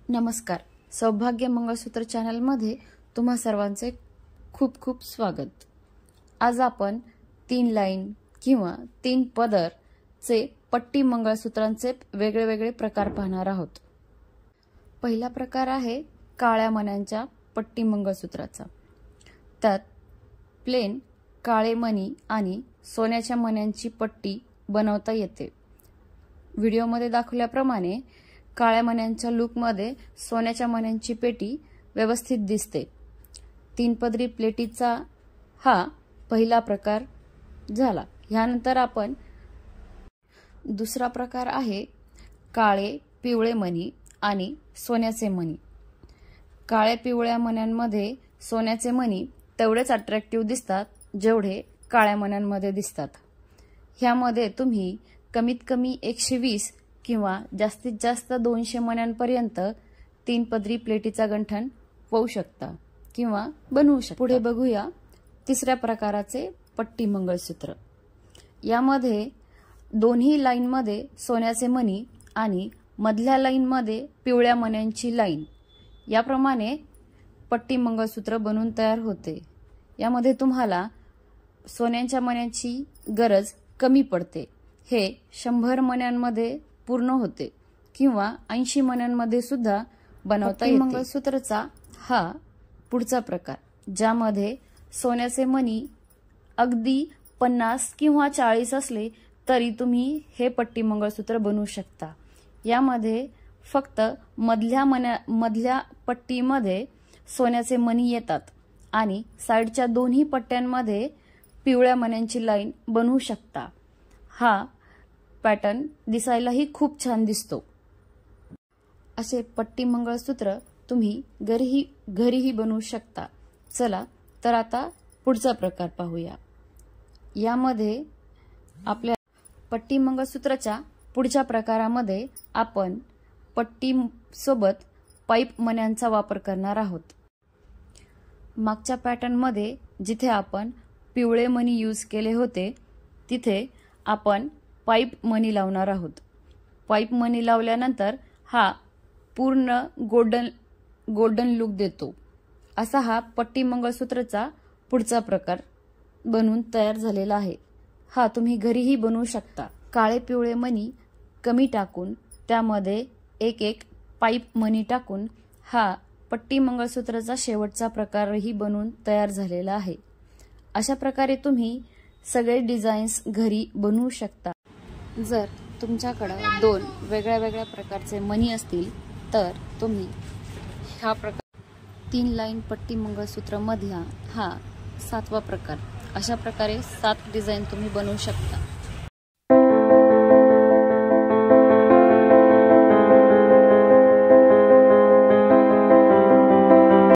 नमस्कार. सौभाग्य मंगळसूत्र चॅनलमध्ये तुम्हा सर्वांचे खूप खूप स्वागत. आज आपण 3 लाईन किंवा 3 पदरचे पट्टी मंगळसूत्रांचे वेगळे प्रकार पाहणार आहोत. पहिला प्रकार आहे काळ्या मण्यांच्या पट्टी मंगळसूत्राचा. त्यात प्लेन काळे मणी आणि सोन्याच्या मण्यांची पट्टी बनवता येते. व्हिडिओमध्ये दाखवल्याप्रमाणे काळ्या मण्यांच्या लुकमध्ये सोन्याच्या मण्यांची पेटी व्यवस्थित दिसते. 3 पदरी प्लेटीचा हा पहिला प्रकार झाला. यानंतर आपण दुसरा प्रकार आहे काळे पिवळे मणी आणि सोन्याचे मणी. काळे पिवळ्या मण्यांमध्ये सोन्याचे मणी तेवढेच अट्रॅक्टिव्ह दिसतात जेवढे काळ्या मण्यांमध्ये दिसतात. ह्यामध्ये तुम्ही कमीत कमी 120 किंवा जास्तीत जास्त 200 मण्यांपर्यंत 3 पदरी प्लेटीचा गंठण होऊ शकता किंवा बनवू शकता. पुढे बघूया तिसऱ्या प्रकाराचे पट्टी मंगळसूत्र. यामध्ये दोन्ही लाईनमध्ये सोन्याचे मणी आणि मधल्या लाईनमध्ये पिवळ्या मण्यांची लाईन याप्रमाणे पट्टी मंगळसूत्र बनून तयार होते. यामध्ये तुम्हाला सोन्याच्या मण्यांची गरज कमी पडते. हे 100 मण्यांमध्ये पूर्ण होते किंवा 80 मण्यांमध्ये सुद्धा बनवता येते. मंगळसूत्राचा हा पुढचा प्रकार ज्यामध्ये सोन्याचे मणी अगदी 50 किंवा 40 असले तरी तुम्ही हे पट्टी मंगळसूत्र बनवू शकता. यामध्ये फक्त मधल्या पट्टीमध्ये सोन्याचे मणी येतात आणि साइडच्या दोन्ही पट्ट्यांमध्ये पिवळ्या मण्यांची लाईन बनवू शकता. हा पॅटर्न दिसायलाही खूप छान दिसतो. असे पट्टी मंगळसूत्र तुम्ही घरीही बनवू शकता. चला तर आता पुढचा प्रकार पाहूया. यामध्ये आपल्या पट्टी मंगळसूत्राच्या पुढच्या प्रकारामध्ये आपण पट्टी सोबत पाईप मण्यांचा वापर करणार आहोत. मागच्या पॅटर्नमध्ये जिथे आपण पिवळे मणी यूज केले होते तिथे आपण पाईप मणी लावणार आहोत. पाईप मणी लावल्यानंतर हा पूर्ण गोल्डन लुक देतो. असा हा पट्टी मंगळसूत्राचा पुढचा प्रकार बनून तयार झालेला आहे. हा तुम्ही घरीही बनवू शकता. काळे पिवळे मणी कमी टाकून त्यामध्ये एक पाईप मणी टाकून हा पट्टी मंगळसूत्राचा शेवटचा प्रकारही बनून तयार झालेला आहे. अशा प्रकारे तुम्ही सगळे डिझाईन्स घरी बनवू शकता. जर तुमच्याकडे 2 वेगळ्या प्रकारचे मणी असतील तर तुम्ही हा प्रकार 3 लाईन पट्टी मंगळसूत्र मधला हा 7वा प्रकार अशा प्रकारे 7 डिझाईन तुम्ही बनवू शकता.